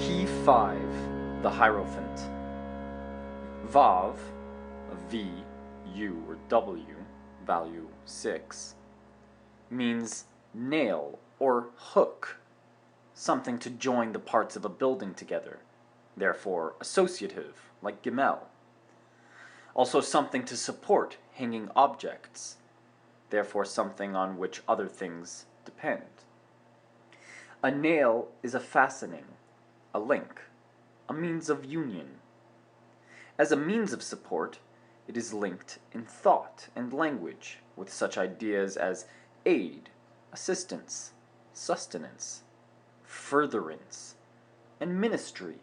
P5, the Hierophant. Vav, a V, U, or W, value 6, means nail or hook, something to join the parts of a building together, therefore associative, like Gimel. Also something to support hanging objects, therefore something on which other things depend. A nail is a fastening, a link, a means of union. As a means of support, it is linked in thought and language with such ideas as aid, assistance, sustenance, furtherance, and ministry.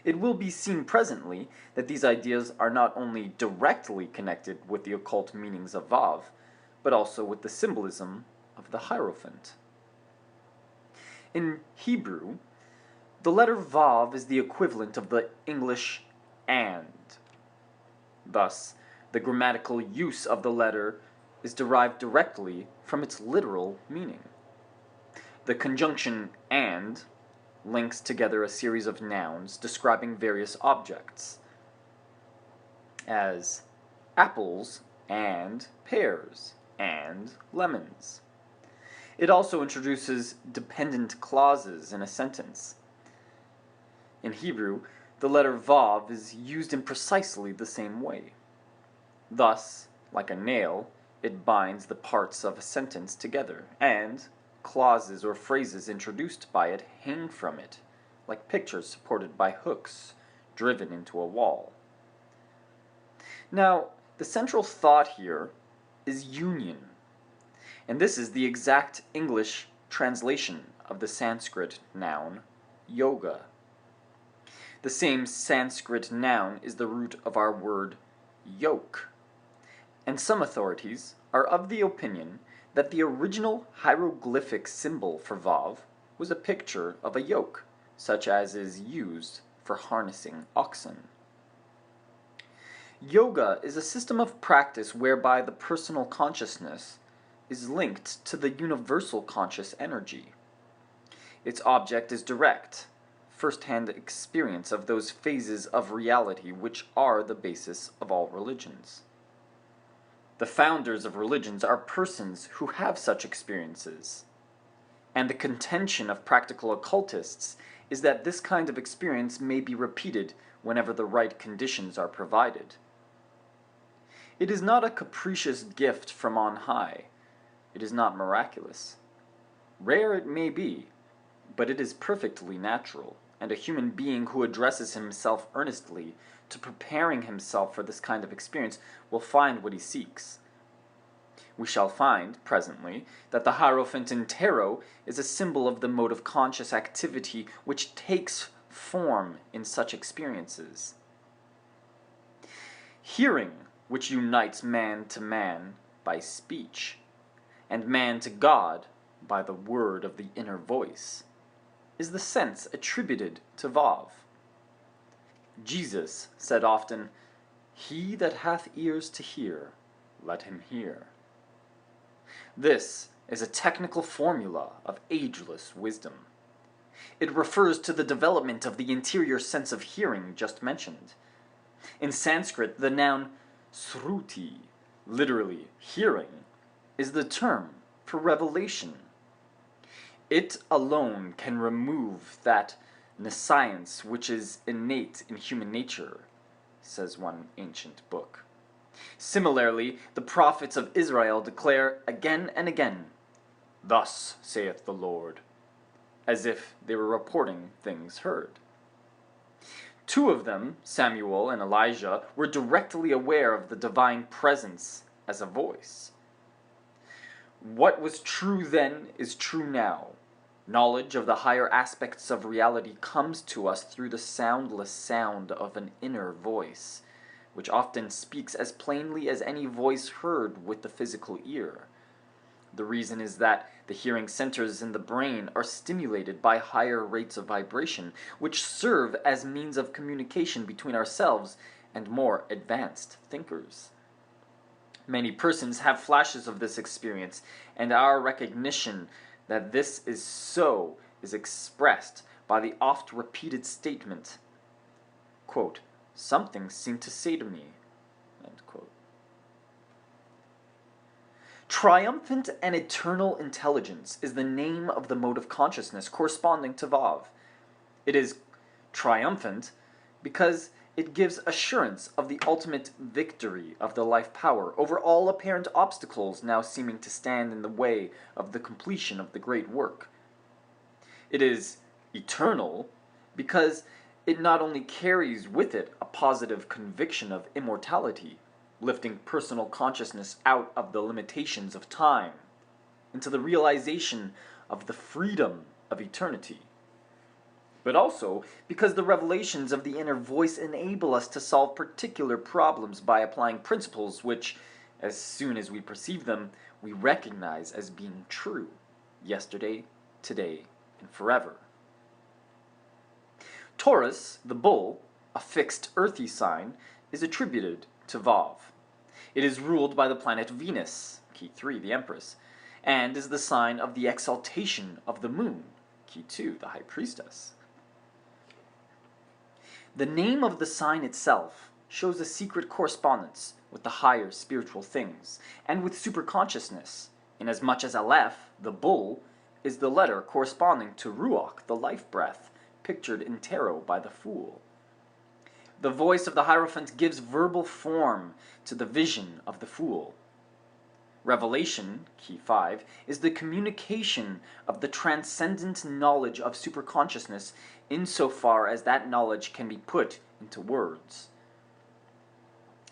It will be seen presently that these ideas are not only directly connected with the occult meanings of Vav, but also with the symbolism of the Hierophant. In Hebrew, the letter Vav is the equivalent of the English and. Thus, the grammatical use of the letter is derived directly from its literal meaning. The conjunction and links together a series of nouns describing various objects, as apples and pears and lemons. It also introduces dependent clauses in a sentence. In Hebrew, the letter Vav is used in precisely the same way. Thus, like a nail, it binds the parts of a sentence together, and clauses or phrases introduced by it hang from it, like pictures supported by hooks driven into a wall. Now, the central thought here is union, and this is the exact English translation of the Sanskrit noun yoga. The same Sanskrit noun is the root of our word yoke, and some authorities are of the opinion that the original hieroglyphic symbol for Vav was a picture of a yoke, such as is used for harnessing oxen. Yoga is a system of practice whereby the personal consciousness is linked to the universal conscious energy. Its object is direct, first-hand experience of those phases of reality which are the basis of all religions. The founders of religions are persons who have such experiences, and the contention of practical occultists is that this kind of experience may be repeated whenever the right conditions are provided. It is not a capricious gift from on high. It is not miraculous. Rare it may be, but it is perfectly natural, and a human being who addresses himself earnestly to preparing himself for this kind of experience will find what he seeks. We shall find, presently, that the Hierophant in tarot is a symbol of the mode of conscious activity which takes form in such experiences. Hearing, which unites man to man by speech, and man to God by the word of the inner voice, is the sense attributed to Vav. Jesus said often, "He that hath ears to hear, let him hear." This is a technical formula of ageless wisdom. It refers to the development of the interior sense of hearing just mentioned. In Sanskrit, the noun sruti, literally hearing, is the term for revelation. It alone can remove that nescience which is innate in human nature, says one ancient book. Similarly, the prophets of Israel declare again and again, "Thus saith the Lord," as if they were reporting things heard. Two of them, Samuel and Elijah, were directly aware of the divine presence as a voice. What was true then is true now. Knowledge of the higher aspects of reality comes to us through the soundless sound of an inner voice, which often speaks as plainly as any voice heard with the physical ear. The reason is that the hearing centers in the brain are stimulated by higher rates of vibration, which serve as means of communication between ourselves and more advanced thinkers. Many persons have flashes of this experience, and our recognition that this is so is expressed by the oft-repeated statement, quote, "Something seemed to say to me," end quote. Triumphant and eternal intelligence is the name of the mode of consciousness corresponding to Vav. It is triumphant because it gives assurance of the ultimate victory of the life power over all apparent obstacles now seeming to stand in the way of the completion of the great work. It is eternal because it not only carries with it a positive conviction of immortality, lifting personal consciousness out of the limitations of time into the realization of the freedom of eternity, but also because the revelations of the inner voice enable us to solve particular problems by applying principles which, as soon as we perceive them, we recognize as being true, yesterday, today, and forever. Taurus the Bull, a fixed earthy sign, is attributed to Vav. It is ruled by the planet Venus, key 3, the Empress, and is the sign of the exaltation of the moon, key 2, the High Priestess. The name of the sign itself shows a secret correspondence with the higher spiritual things, and with superconsciousness, inasmuch as Aleph, the bull, is the letter corresponding to Ruach, the life breath, pictured in tarot by the Fool. The voice of the Hierophant gives verbal form to the vision of the Fool. Revelation, key 5, is the communication of the transcendent knowledge of superconsciousness insofar as that knowledge can be put into words.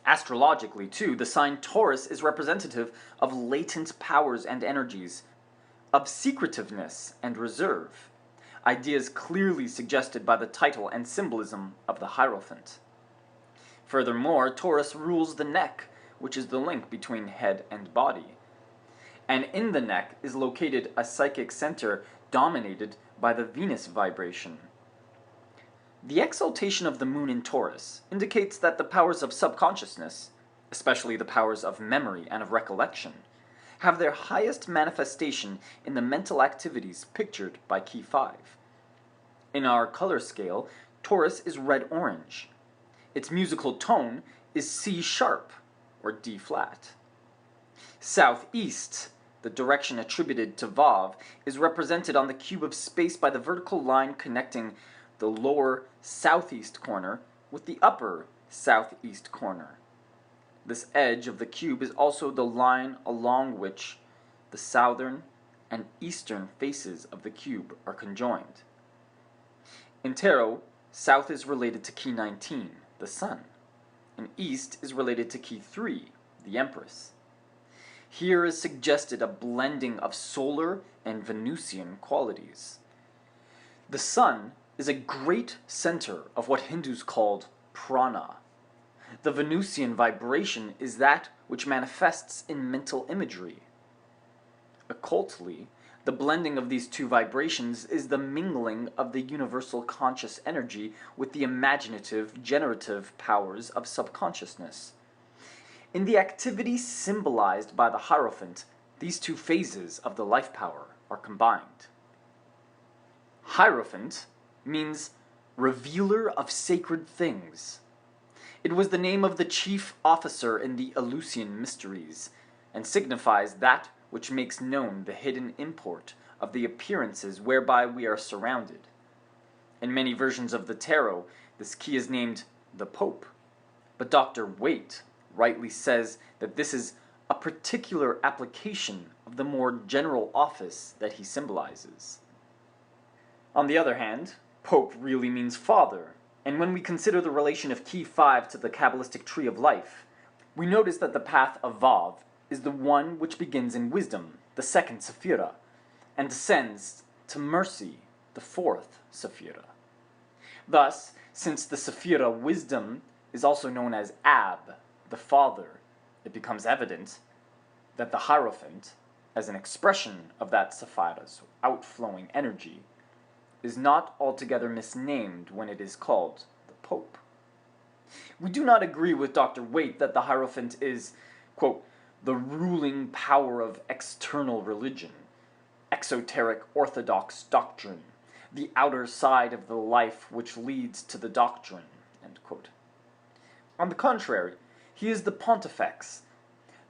Astrologically, too, the sign Taurus is representative of latent powers and energies, of secretiveness and reserve, ideas clearly suggested by the title and symbolism of the Hierophant. Furthermore, Taurus rules the neck, which is the link between head and body. And in the neck is located a psychic center dominated by the Venus vibration. The exaltation of the moon in Taurus indicates that the powers of subconsciousness, especially the powers of memory and of recollection, have their highest manifestation in the mental activities pictured by key 5. In our color scale, Taurus is red-orange. Its musical tone is C sharp, or D flat. Southeast, the direction attributed to Vav, is represented on the cube of space by the vertical line connecting the lower southeast corner with the upper southeast corner. This edge of the cube is also the line along which the southern and eastern faces of the cube are conjoined. In tarot, south is related to key 19, the sun, and east is related to key 3, the Empress. Here is suggested a blending of solar and Venusian qualities. The sun is a great center of what Hindus called prana. The Venusian vibration is that which manifests in mental imagery. Occultly, the blending of these two vibrations is the mingling of the universal conscious energy with the imaginative, generative powers of subconsciousness. In the activity symbolized by the Hierophant, these two phases of the life power are combined. Hierophant means revealer of sacred things. It was the name of the chief officer in the Eleusinian mysteries, and signifies that which makes known the hidden import of the appearances whereby we are surrounded. In many versions of the tarot, this key is named the Pope, but Dr. Waite rightly says that this is a particular application of the more general office that he symbolizes. On the other hand, Pope really means father, and when we consider the relation of key 5 to the Kabbalistic tree of life, we notice that the path of Vav is the one which begins in wisdom, the second Saphira, and descends to mercy, the fourth Saphira. Thus, since the Saphira wisdom is also known as Ab, the father, it becomes evident that the Hierophant, as an expression of that Saphira's outflowing energy, is not altogether misnamed when it is called the Pope. We do not agree with Dr. Waite that the Hierophant is, quote, the ruling power of external religion, exoteric orthodox doctrine, the outer side of the life which leads to the doctrine." End quote. On the contrary, he is the pontifex,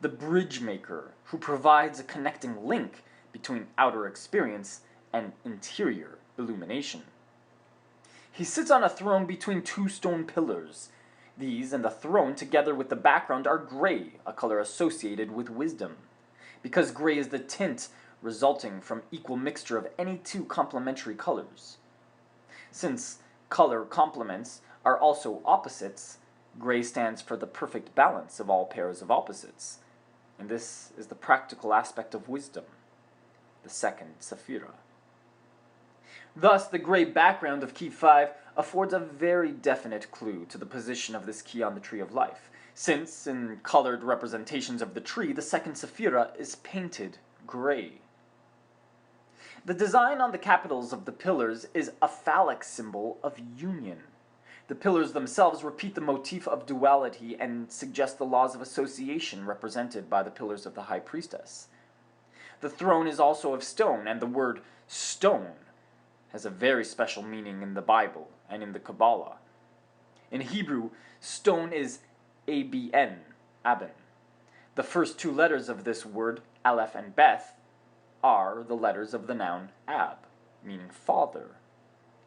the bridge maker who provides a connecting link between outer experience and interior illumination. He sits on a throne between two stone pillars. These and the throne, together with the background, are gray, a color associated with wisdom, because gray is the tint resulting from equal mixture of any two complementary colors. Since color complements are also opposites, gray stands for the perfect balance of all pairs of opposites, and this is the practical aspect of wisdom, the Second Saphira. Thus, the gray background of key 5 affords a very definite clue to the position of this key on the tree of life, since, in colored representations of the tree, the Second Saphira is painted gray. The design on the capitals of the pillars is a phallic symbol of union. The pillars themselves repeat the motif of duality and suggest the laws of association represented by the pillars of the High Priestess. The throne is also of stone, and the word stone has a very special meaning in the Bible and in the Kabbalah. In Hebrew, stone is ABN, Aben. The first two letters of this word, Aleph and Beth, are the letters of the noun Ab, meaning father.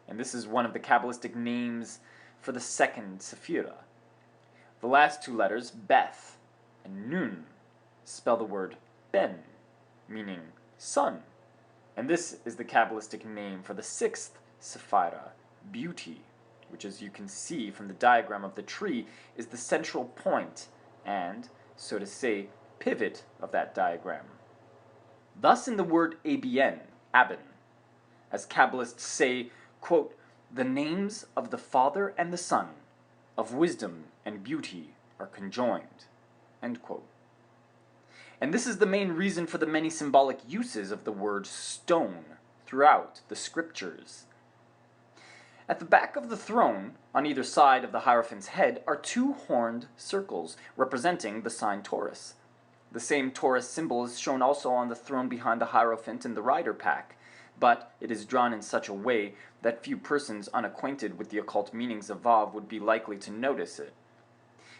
And this is one of the Kabbalistic names for the Second Saphira. The last two letters, Beth and Nun, spell the word Ben, meaning son. And this is the Kabbalistic name for the Sixth Saphira, beauty, which, as you can see from the diagram of the tree, is the central point and, so to say, pivot of that diagram. Thus in the word ABN, Aben, as Kabbalists say, quote, "The names of the Father and the Son, of wisdom and beauty, are conjoined," end quote. And this is the main reason for the many symbolic uses of the word stone throughout the scriptures. At the back of the throne, on either side of the Hierophant's head, are two horned circles representing the sign Taurus. The same Taurus symbol is shown also on the throne behind the Hierophant in the rider pack, but it is drawn in such a way that few persons unacquainted with the occult meanings of Vav would be likely to notice it.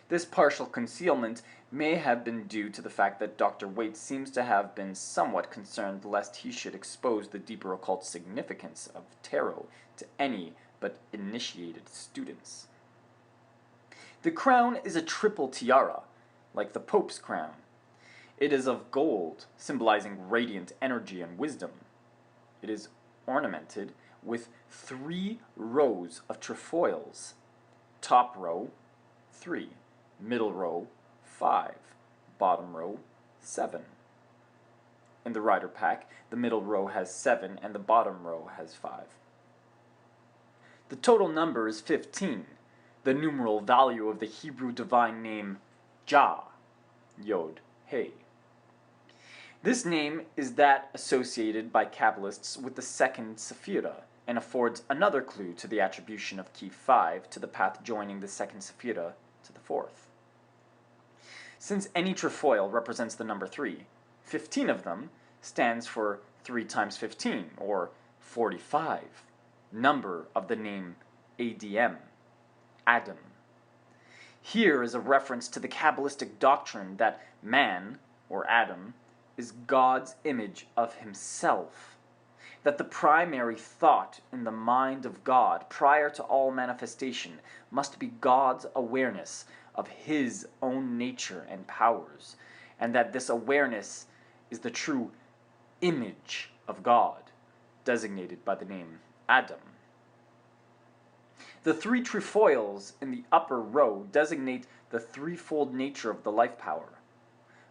This partial concealment may have been due to the fact that Dr. Waite seems to have been somewhat concerned lest he should expose the deeper occult significance of tarot to any but initiated students. The crown is a triple tiara, like the Pope's crown. It is of gold, symbolizing radiant energy and wisdom. It is ornamented with 3 rows of trefoils. Top row, 3. Middle row, 5. Bottom row, 7. In the rider pack, the middle row has 7 and the bottom row has 5. The total number is 15, the numeral value of the Hebrew divine name Jah, Yod, He. This name is that associated by Kabbalists with the Second Saphira, and affords another clue to the attribution of key 5 to the path joining the Second Saphira to the 4th. Since any trefoil represents the number 3, 15 of them stands for 3 times 15, or 45, number of the name ADM, Adam. Here is a reference to the Kabbalistic doctrine that man, or Adam, is God's image of himself, that the primary thought in the mind of God prior to all manifestation must be God's awareness of his own nature and powers, and that this awareness is the true image of God, designated by the name Adam. The 3 trefoils in the upper row designate the threefold nature of the life power.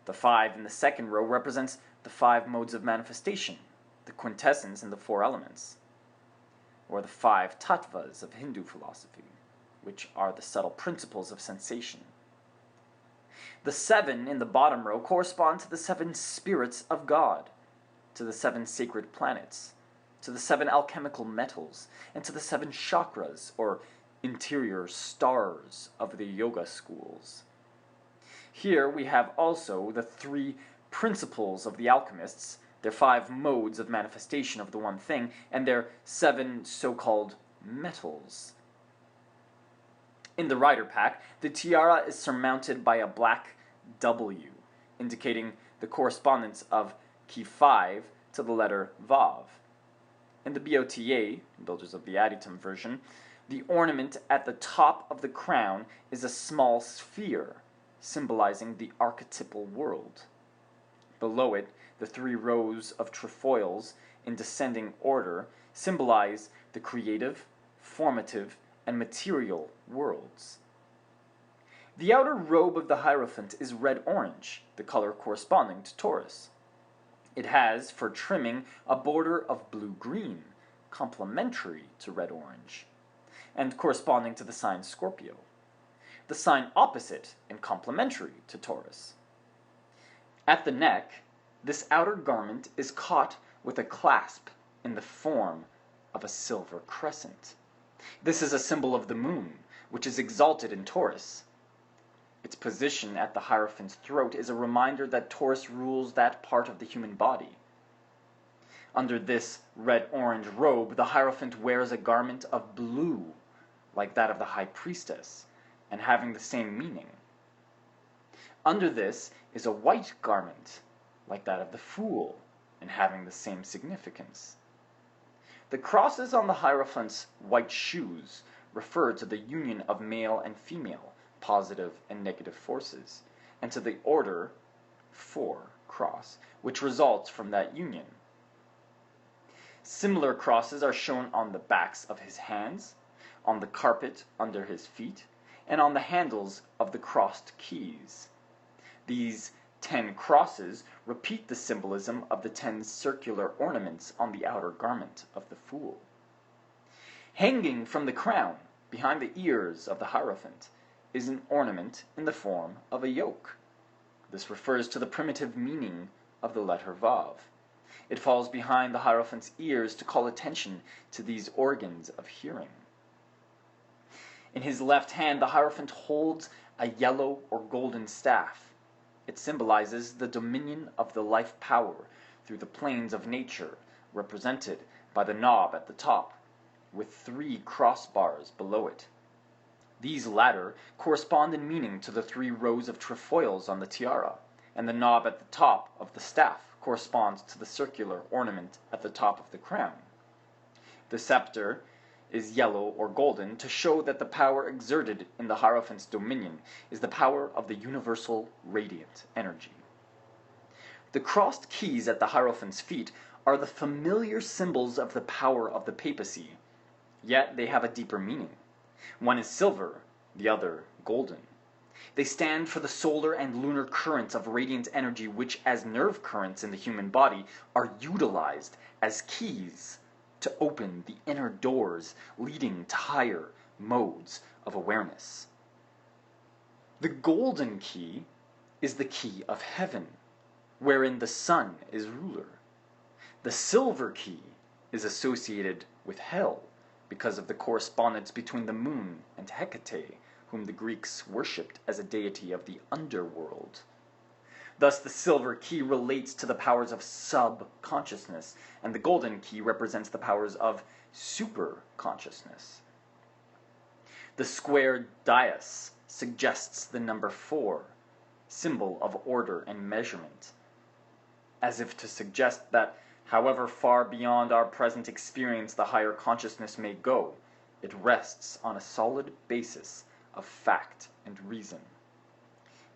The 5 in the second row represents the 5 modes of manifestation, the quintessence and the 4 elements, or the 5 tattvas of Hindu philosophy, which are the subtle principles of sensation. The 7 in the bottom row correspond to the 7 spirits of God, to the 7 sacred planets, to the 7 alchemical metals, and to the 7 chakras, or interior stars of the yoga schools. Here we have also the 3 principles of the alchemists, their 5 modes of manifestation of the one thing, and their 7 so-called metals. In the rider pack, the tiara is surmounted by a black W, indicating the correspondence of key 5 to the letter Vav. In the BOTA, Builders of the Adytum version, the ornament at the top of the crown is a small sphere, symbolizing the archetypal world. Below it, the 3 rows of trefoils in descending order symbolize the creative, formative, and material worlds. The outer robe of the Hierophant is red-orange, the color corresponding to Taurus. It has, for trimming, a border of blue-green, complementary to red-orange, and corresponding to the sign Scorpio. The sign opposite and complementary to Taurus. At the neck, this outer garment is caught with a clasp in the form of a silver crescent. This is a symbol of the moon, which is exalted in Taurus. Its position at the Hierophant's throat is a reminder that Taurus rules that part of the human body. Under this red-orange robe, the Hierophant wears a garment of blue, like that of the High Priestess, and having the same meaning. Under this is a white garment, like that of the Fool, and having the same significance. The crosses on the Hierophant's white shoes refer to the union of male and female, positive and negative forces, and to the order 4 cross, which results from that union. Similar crosses are shown on the backs of his hands, on the carpet under his feet, and on the handles of the crossed keys. These 10 crosses repeat the symbolism of the 10 circular ornaments on the outer garment of the Fool. Hanging from the crown, behind the ears of the Hierophant, is an ornament in the form of a yoke. This refers to the primitive meaning of the letter Vav. It falls behind the Hierophant's ears to call attention to these organs of hearing. In his left hand, the Hierophant holds a yellow or golden staff. It symbolizes the dominion of the life power through the planes of nature, represented by the knob at the top, with 3 crossbars below it. These latter correspond in meaning to the 3 rows of trefoils on the tiara, and the knob at the top of the staff corresponds to the circular ornament at the top of the crown. The scepter is yellow or golden to show that the power exerted in the Hierophant's dominion is the power of the universal radiant energy. The crossed keys at the Hierophant's feet are the familiar symbols of the power of the papacy, yet they have a deeper meaning. One is silver, the other golden. They stand for the solar and lunar currents of radiant energy which, as nerve currents in the human body, are utilized as keys to open the inner doors leading to higher modes of awareness. The golden key is the key of heaven, wherein the sun is ruler. The silver key is associated with hell because of the correspondence between the moon and Hecate, whom the Greeks worshipped as a deity of the underworld. Thus, the silver key relates to the powers of sub-consciousness, and the golden key represents the powers of super-consciousness. The square dais suggests the number 4, symbol of order and measurement, as if to suggest that however far beyond our present experience the higher consciousness may go, it rests on a solid basis of fact and reason.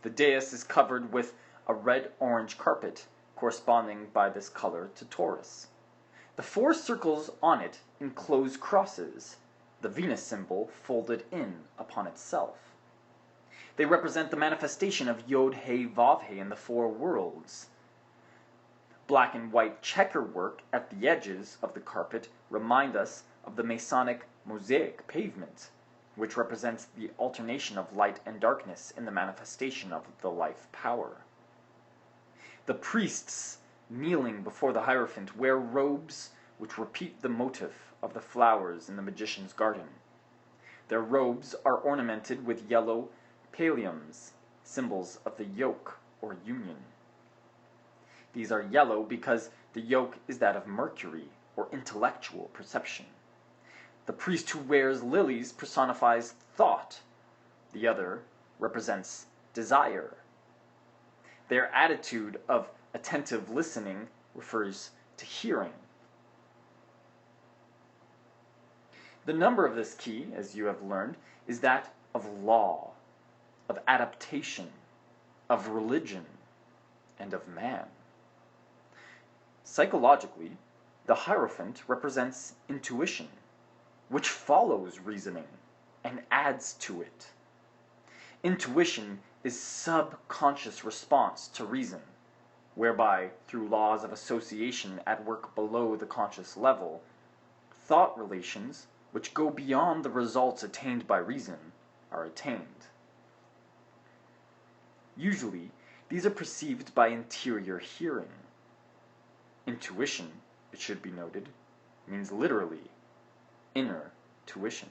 The dais is covered with a red-orange carpet, corresponding by this color to Taurus. The 4 circles on it enclose crosses, the Venus symbol folded in upon itself. They represent the manifestation of Yod-He-Vav-He in the 4 worlds. Black and white checker work at the edges of the carpet remind us of the Masonic mosaic pavement, which represents the alternation of light and darkness in the manifestation of the life power. The priests kneeling before the Hierophant wear robes which repeat the motif of the flowers in the magician's garden. Their robes are ornamented with yellow palliums, symbols of the yoke or union. These are yellow because The yoke is that of Mercury, or intellectual perception. The priest who wears lilies personifies thought. The other represents desire. Their attitude of attentive listening refers to hearing. The number of this key, as you have learned, is that of law, of adaptation, of religion, and of man. Psychologically, the Hierophant represents intuition, which follows reasoning and adds to it. Intuition is subconscious response to reason, whereby, through laws of association at work below the conscious level, thought relations, which go beyond the results attained by reason, are attained. Usually, these are perceived by interior hearing. Intuition, it should be noted, means literally inner tuition.